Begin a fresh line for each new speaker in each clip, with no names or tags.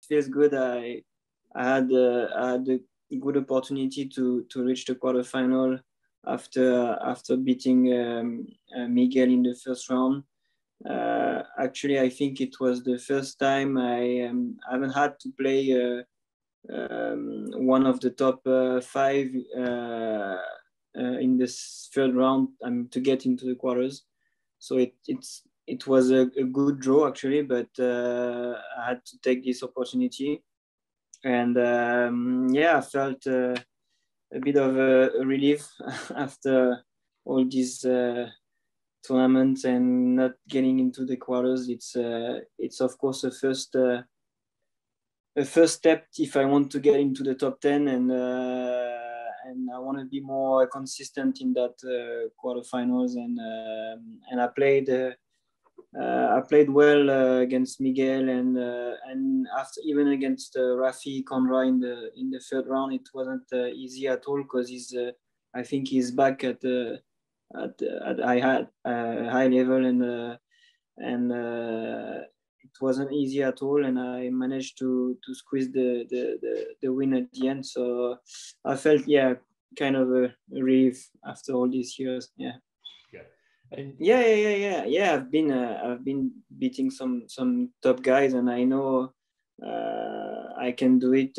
feels good. I had a good opportunity to reach the quarterfinal after beating Miguel in the first round. Actually, I think it was the first time I haven't had to play one of the top 5 in this third round to get into the quarters. So it was a good draw actually, but I had to take this opportunity. And I felt a bit of a relief after all these tournaments and not getting into the quarters. It's of course a first step if I want to get into the top 10, and I want to be more consistent in that quarterfinals. And I played well against Miguel, and after even against Rafi Conroy in the third round, it wasn't easy at all because I think he's back at high level, and it wasn't easy at all, and I managed to squeeze the win at the end. So I felt kind of a relief after all these years. I've been beating some top guys, and I know I can do it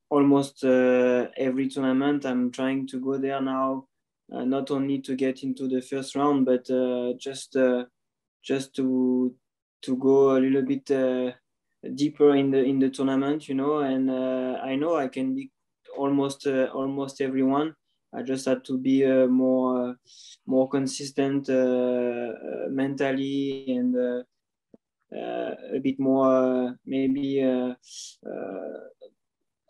almost every tournament. I'm trying to go there now, not only to get into the first round, but just to go a little bit deeper in the tournament, and I know I can be almost everyone. I just had to be more consistent mentally, and a bit more maybe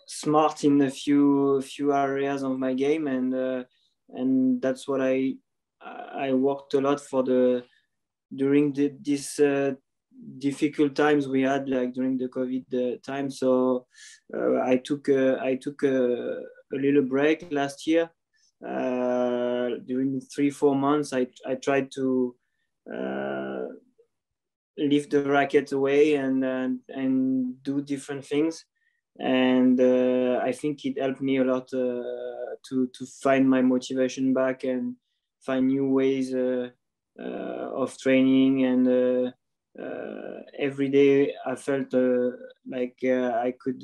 smart in a few areas of my game, and that's what I worked a lot for during this difficult times we had, like during the COVID time. So I took a little break last year. During 3-4 months, I tried to lift the racket away and do different things, and I think it helped me a lot to find my motivation back and find new ways of training. And every day I felt like I could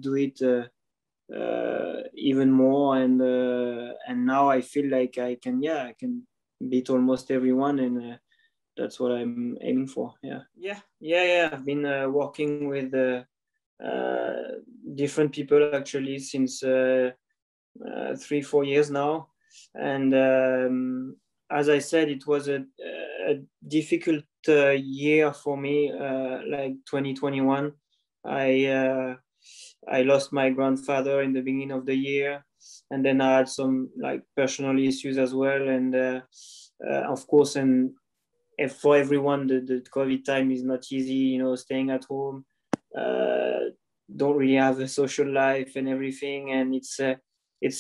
do it even more, and now I feel like I can beat almost everyone, and that's what I'm aiming for. I've been working with different people actually since 3-4 years now, and as I said, it was a difficult year for me, like 2021. I lost my grandfather in the beginning of the year, and then I had some like personal issues as well, and of course, and for everyone, the COVID time is not easy, staying at home, don't really have a social life and everything, and it's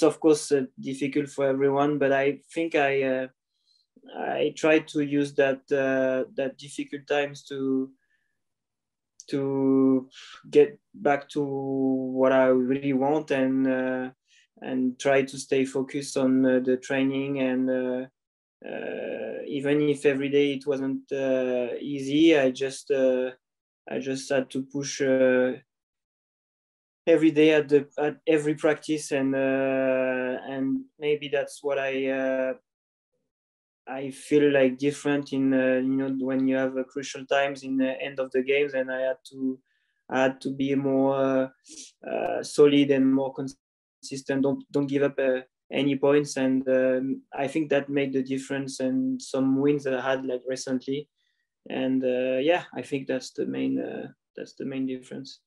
of course difficult for everyone. But I think I try to use that difficult times to get back to what I really want, and try to stay focused on the training, and even if every day it wasn't easy, I just had to push every day at every practice, and maybe that's what I feel like different in when you have crucial times in the end of the games, and I had to be more solid and more consistent. Don't give up any points, and I think that made the difference. And some wins that I had like recently, and I think that's the main difference.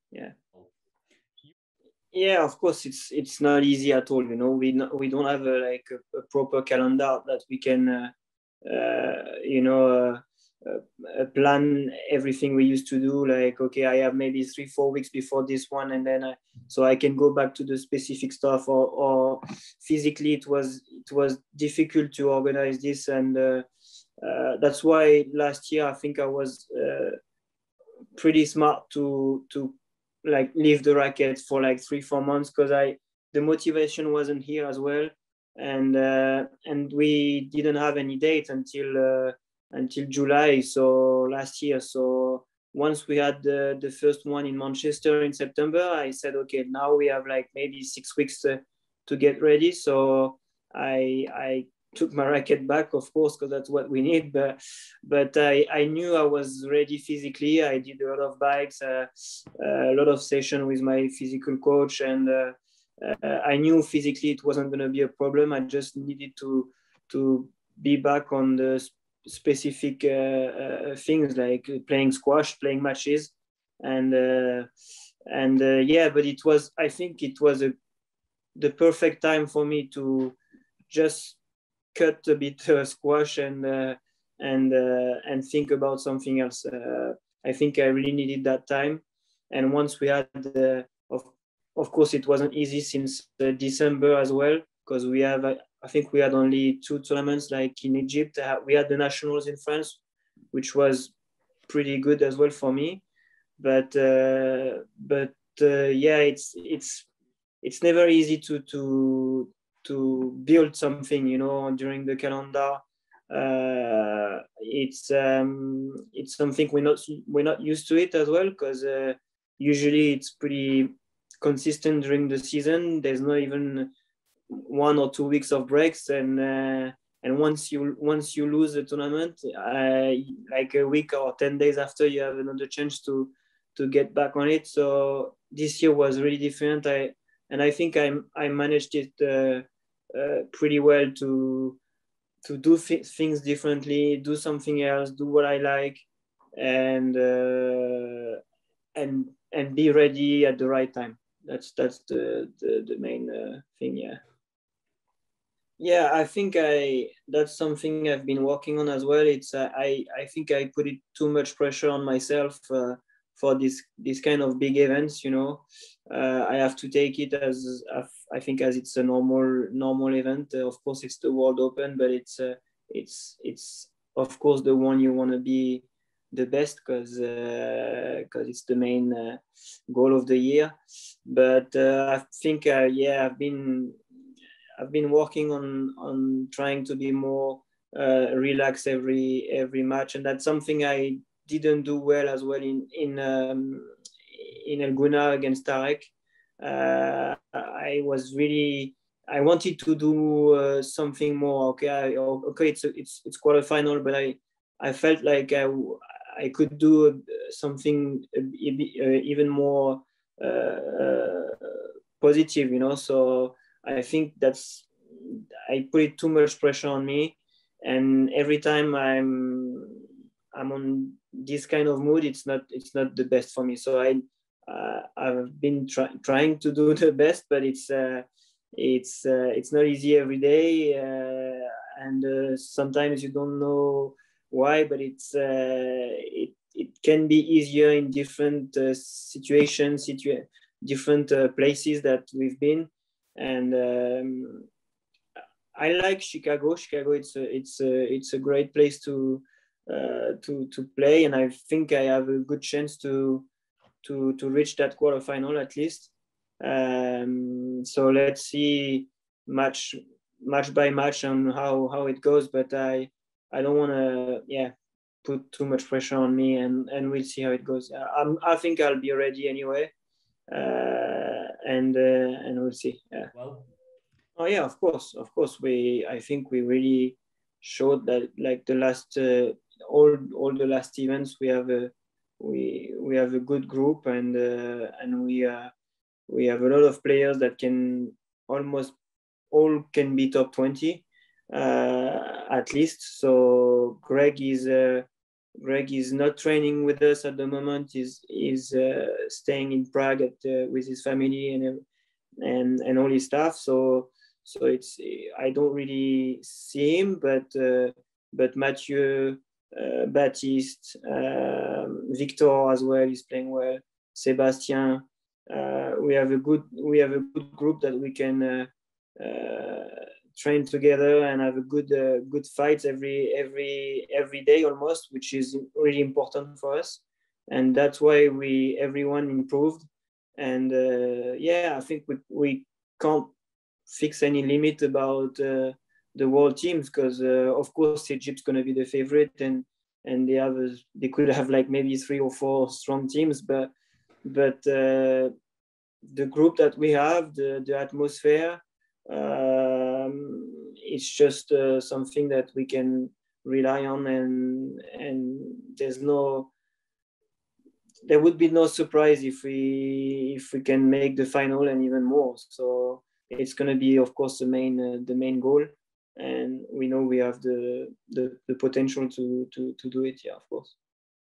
Yeah, of course, it's not easy at all. We don't have a proper calendar that we can plan everything we used to do. Like, okay, I have maybe 3-4 weeks before this one, and then so I can go back to the specific stuff. Or physically, it was difficult to organize this, and that's why last year I think I was pretty smart to like leave the racket for like 3-4 months, because the motivation wasn't here as well, and we didn't have any date until July, so last year. So once we had the first one in Manchester in September, I said, okay, now we have like maybe 6 weeks to get ready. So I took my racket back, of course, because that's what we need. But I knew I was ready physically. I did a lot of bikes, a lot of sessions with my physical coach, and I knew physically it wasn't going to be a problem. I just needed to be back on the specific things like playing squash, playing matches, and yeah. But I think it was the perfect time for me to just cut a bit squash and think about something else. I think I really needed that time. And once we had, of course, it wasn't easy since December as well, because I think we had only 2 tournaments like in Egypt. We had the nationals in France, which was pretty good as well for me. But yeah, it's never easy to build something, during the calendar. It's something we're not used to it as well, because usually it's pretty consistent during the season. There's not even 1 or 2 weeks of breaks, and once you lose the tournament, like a week or 10 days after, you have another chance to get back on it. So this year was really different. I think I managed it pretty well to do things differently, do something else, do what I like, and be ready at the right time. That's the main thing. Yeah, I think that's something I've been working on as well. It's I think I put it too much pressure on myself for this kind of big events. I have to take it as I think as it's a normal event. Of course, it's the World Open, but it's of course the one you want to be the best, because it's the main goal of the year. But I think I've been working on trying to be more relaxed every match, and that's something I didn't do well as well in El Gouna against Tarek. I wanted to do something more. Okay, it's quarterfinal, but I felt like I could do something even more positive, So I think I put it too much pressure on me, and every time I'm on this kind of mood, it's not the best for me. So I've been trying to do the best, but it's not easy every day, and sometimes you don't know why, but it can be easier in different situations, different places that we've been. And I like Chicago. It's a great place to play, and I think I have a good chance to reach that quarterfinal at least. So let's see match by match on how it goes. But I don't want to put too much pressure on me, and we'll see how it goes. I think I'll be ready anyway. And we'll see.
Well,
oh yeah, of course. I think we really showed that, like the last all the last events, we have a good group, and we have a lot of players that can almost all can be top 20 at least. So Greg is not training with us at the moment. Is staying in Prague with his family and all his stuff. So it's I don't really see him, but Mathieu, Baptiste, Victor as well is playing well. Sébastien, we have a good group that we can train together and have a good fights every day almost, which is really important for us. and that's why everyone improved. And yeah, I think we can't fix any limit about the world teams, because of course Egypt's going to be the favorite, and they could have like maybe 3 or 4 strong teams, but the group that we have, the atmosphere, it's just something that we can rely on, and there would be no surprise if we can make the final and even more. So it's going to be, of course, the main goal, and we know we have the potential to do it. Yeah, of course.